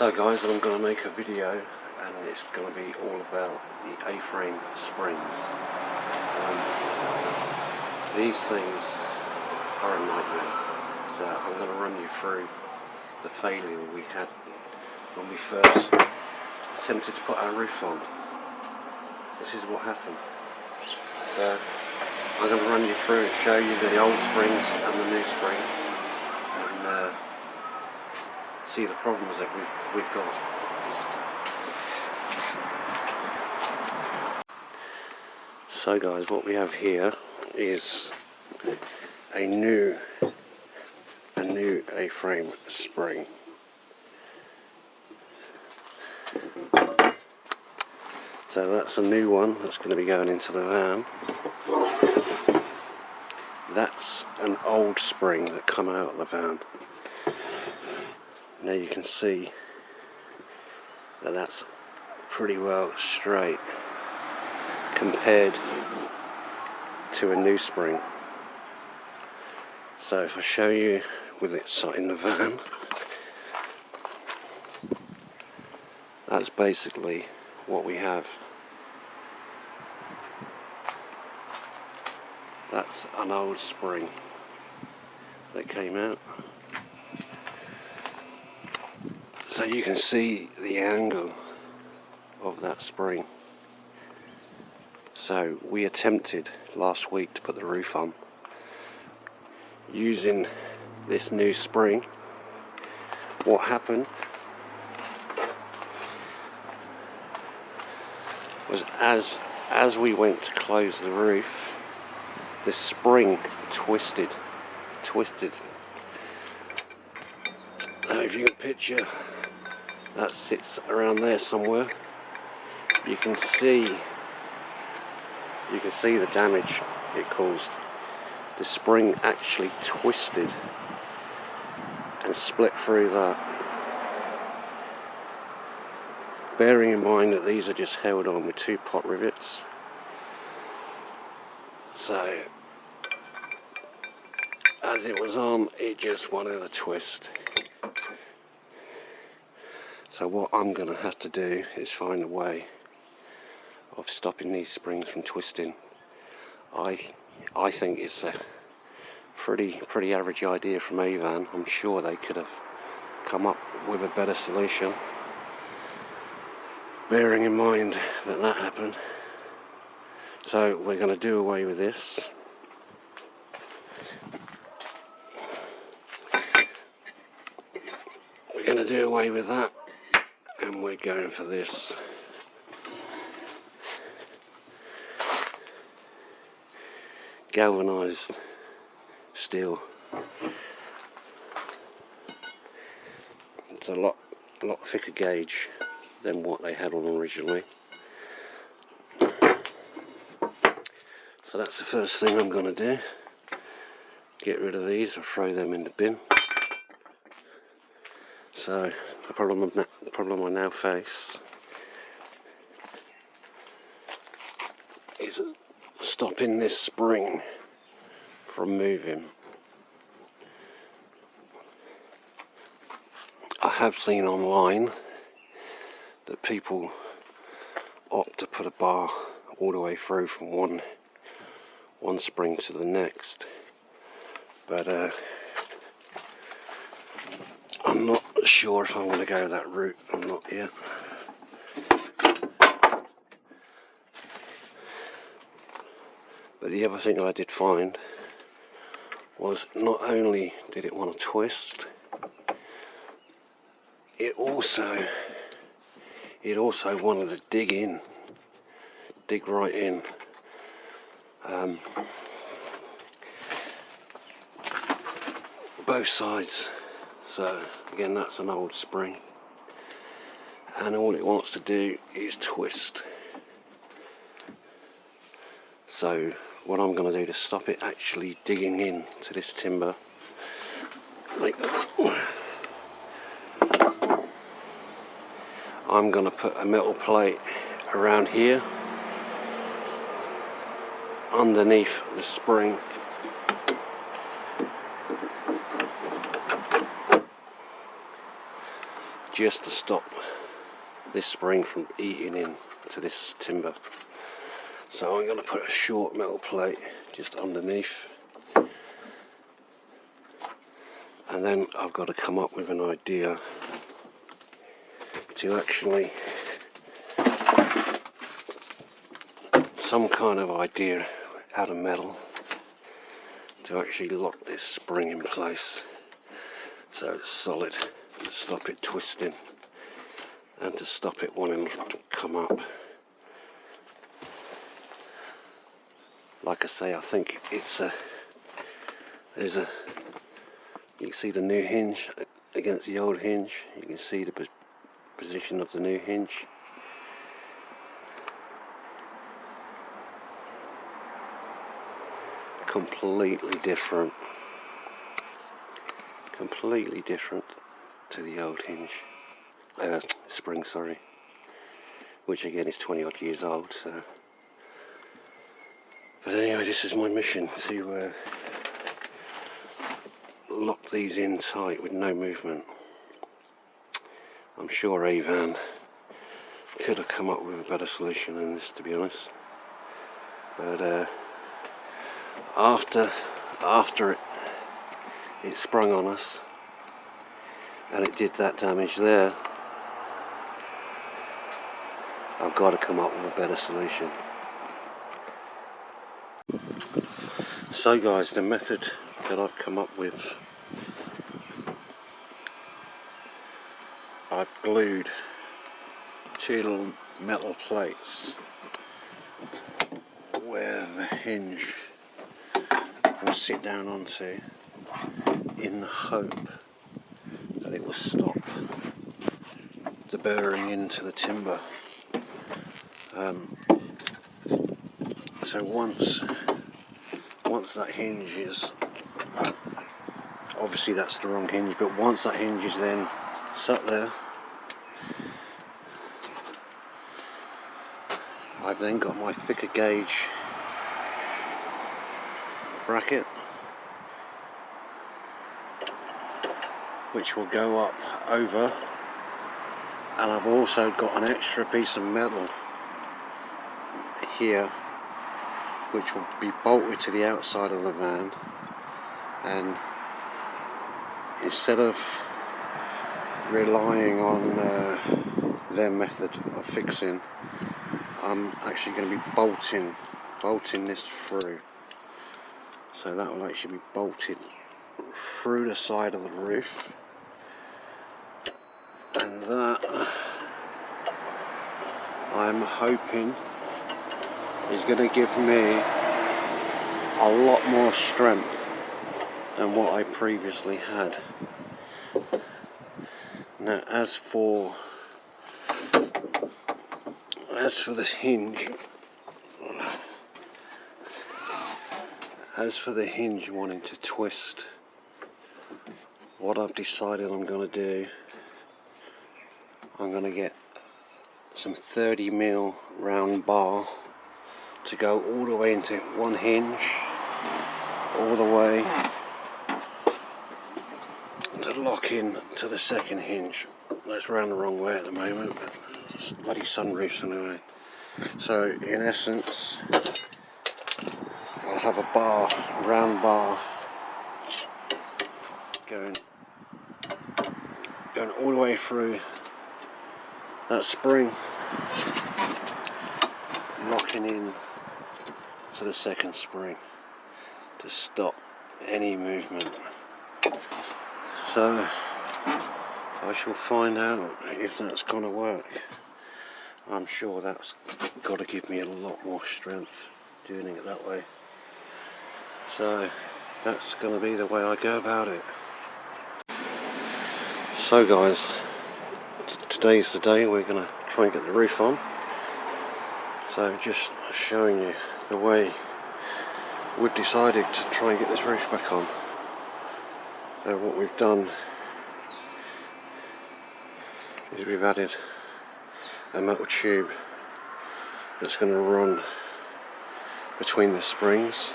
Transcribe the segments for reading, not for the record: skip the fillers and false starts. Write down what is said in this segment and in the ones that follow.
So guys, I'm going to make a video and it's going to be all about the A-frame springs. These things are a nightmare, so I'm going to run you through the failure we had when we first attempted to put our roof on. This is what happened. So I'm going to run you through and show you the old springs and the new springs and see the problems that we've got. So guys, what we have here is a new A-frame spring. So that's a new one that's going to be going into the van. That's an old spring that come out of the van. Now you can see that that's pretty well straight compared to a new spring. So if I show you with it sat in the van, that's basically what we have. That's an old spring that came out. So you can see the angle of that spring. So we attempted last week to put the roof on using this new spring. What happened was as we went to close the roof, the spring twisted. Now if you can picture, that sits around there somewhere. You can see the damage it caused. The spring actually twisted and split through that. Bearing in mind that these are just held on with 2 pot rivets. So as it was on, it just wanted a twist. So what I'm going to have to do is find a way of stopping these springs from twisting. I think it's a pretty average idea from Avan. I'm sure they could have come up with a better solution, bearing in mind that happened. So we're going to do away with this. We're going to do away with that, and we're going for this. Galvanized steel. It's a lot thicker gauge than what they had on originally. So that's the first thing I'm going to do. Get rid of these and throw them in the bin. So the problem I now face is stopping this spring from moving. I have seen online that people opt to put a bar all the way through from one spring to the next, but I'm not sure if I want to go that route. I'm not yet. But the other thing I did find was not only did it want to twist, it also wanted to dig right in. Both sides. So again, that's an old spring, and all it wants to do is twist. So what I'm going to do to stop it actually digging in to this timber, I'm going to put a metal plate around here underneath the spring, just to stop this spring from eating into this timber. So I'm going to put a short metal plate just underneath, and then I've got to come up with an idea to actually, some kind of idea out of metal to actually lock this spring in place so it's solid, to stop it twisting and to stop it wanting to come up. Like I say, I think it's you can see the new hinge against the old hinge. You can see the position of the new hinge. Completely different to the old hinge, spring, sorry, which again is 20 odd years old. So, but anyway, this is my mission, to lock these in tight with no movement. I'm sure Avan could have come up with a better solution than this, to be honest. But after it sprung on us and it did that damage there, I've got to come up with a better solution. So guys, the method that I've come up with, I've glued 2 little metal plates where the hinge will sit down onto, in the hope that it will stop the burring into the timber. So once that hinge is, obviously that's the wrong hinge, but once that hinge is then sat there, I've then got my thicker gauge bracket, which will go up over, and I've also got an extra piece of metal here which will be bolted to the outside of the van, and instead of relying on their method of fixing, I'm actually going to be bolting this through. So that will actually be bolted through the side of the roof, and that I'm hoping is going to give me a lot more strength than what I previously had. Now as for the hinge, wanting to twist, what I've decided I'm going to do, I'm going to get some 30mm round bar to go all the way into one hinge, all the way to lock in to the second hinge. That's round the wrong way at the moment, but it's bloody sunroofs anyway. So in essence, I'll have a bar, round bar, going all the way through that spring, locking in to the second spring to stop any movement. So I shall find out if that's going to work. I'm sure that's got to give me a lot more strength doing it that way. So that's going to be the way I go about it. So guys, today's the day we're going to try and get the roof on. So just showing you the way we've decided to try and get this roof back on. What we've done is we've added a metal tube that's going to run between the springs,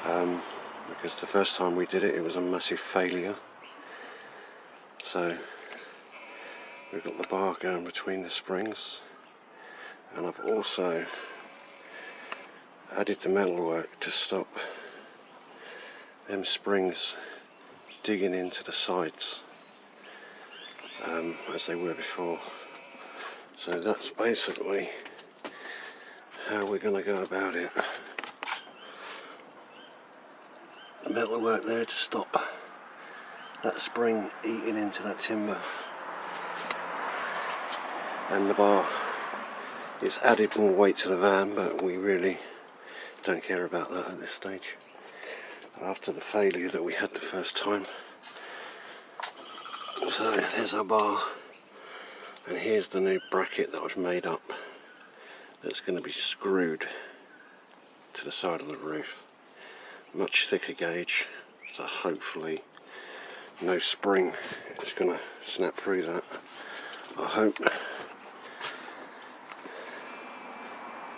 because the first time we did it, it was a massive failure. So We've got the bar going between the springs, and I've also added the metalwork to stop them springs digging into the sides as they were before. So that's basically how we're going to go about it. The metalwork there to stop that spring eating into that timber, and the bar. It's added more weight to the van, but we really don't care about that at this stage after the failure that we had the first time. So there's our bar, and here's the new bracket that I've made up that's going to be screwed to the side of the roof. Much thicker gauge, so hopefully no spring is going to snap through that, I hope.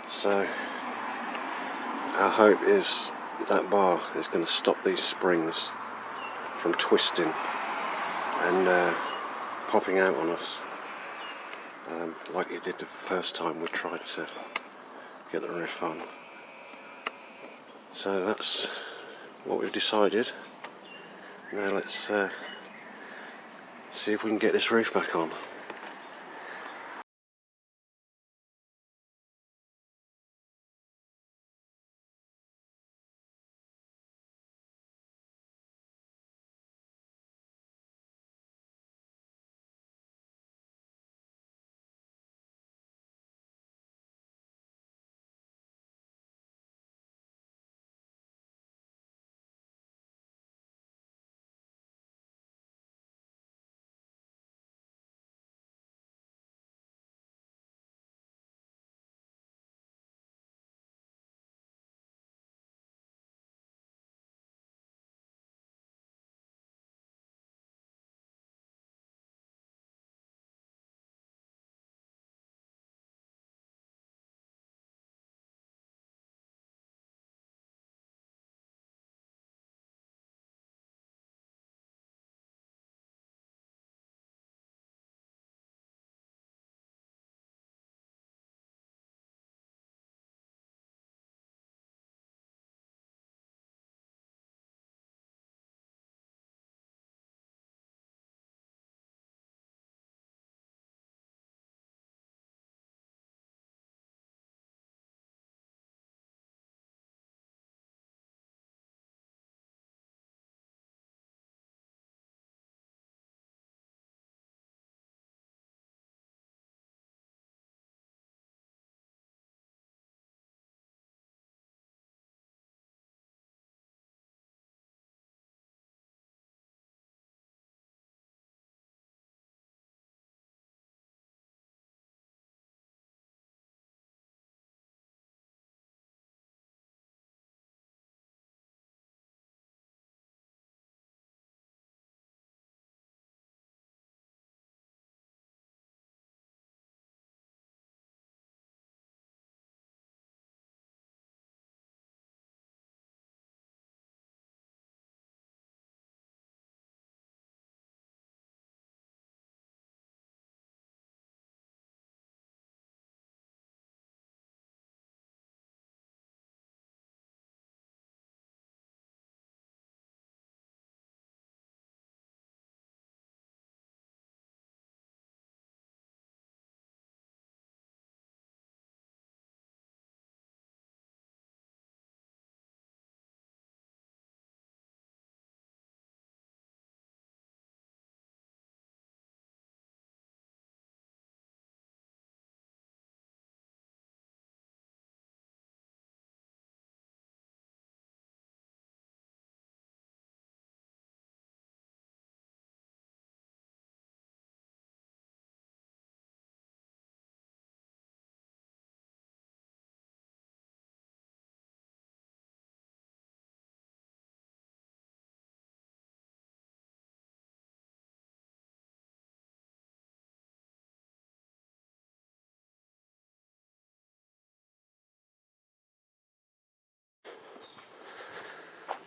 So our hope is that bar is going to stop these springs from twisting and popping out on us like it did the first time we tried to get the roof on. So that's what we've decided. Now let's see if we can get this roof back on.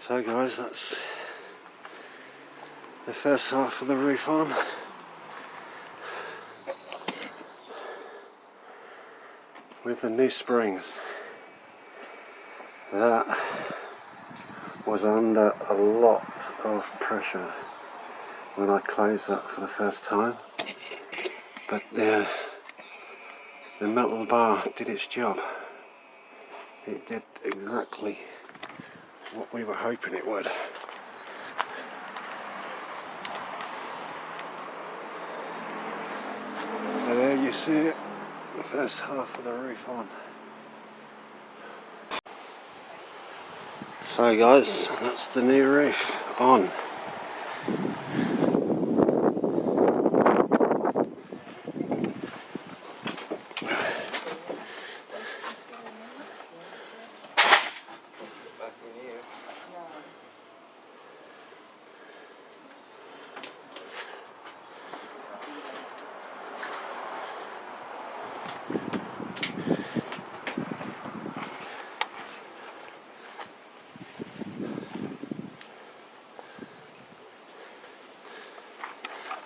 So guys, that's the first half of the roof on. with the new springs. That was under a lot of pressure when I closed that for the first time, but the metal bar did its job. It did exactly what we were hoping it would. So there you see it, the first half of the roof on. So guys, that's the new roof on.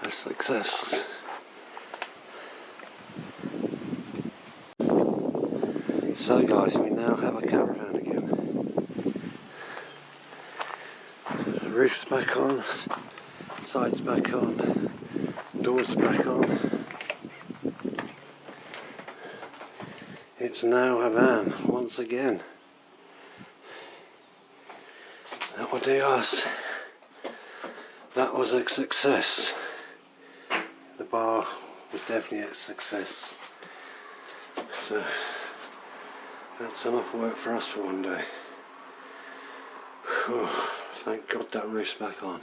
A success. So guys, we now have a caravan again. The roof's back on, sides back on, doors back on. It's now a van once again. That will do us. That was a success. The bar was definitely a success. So that's enough work for us for one day. Whew, thank God that roof's back on.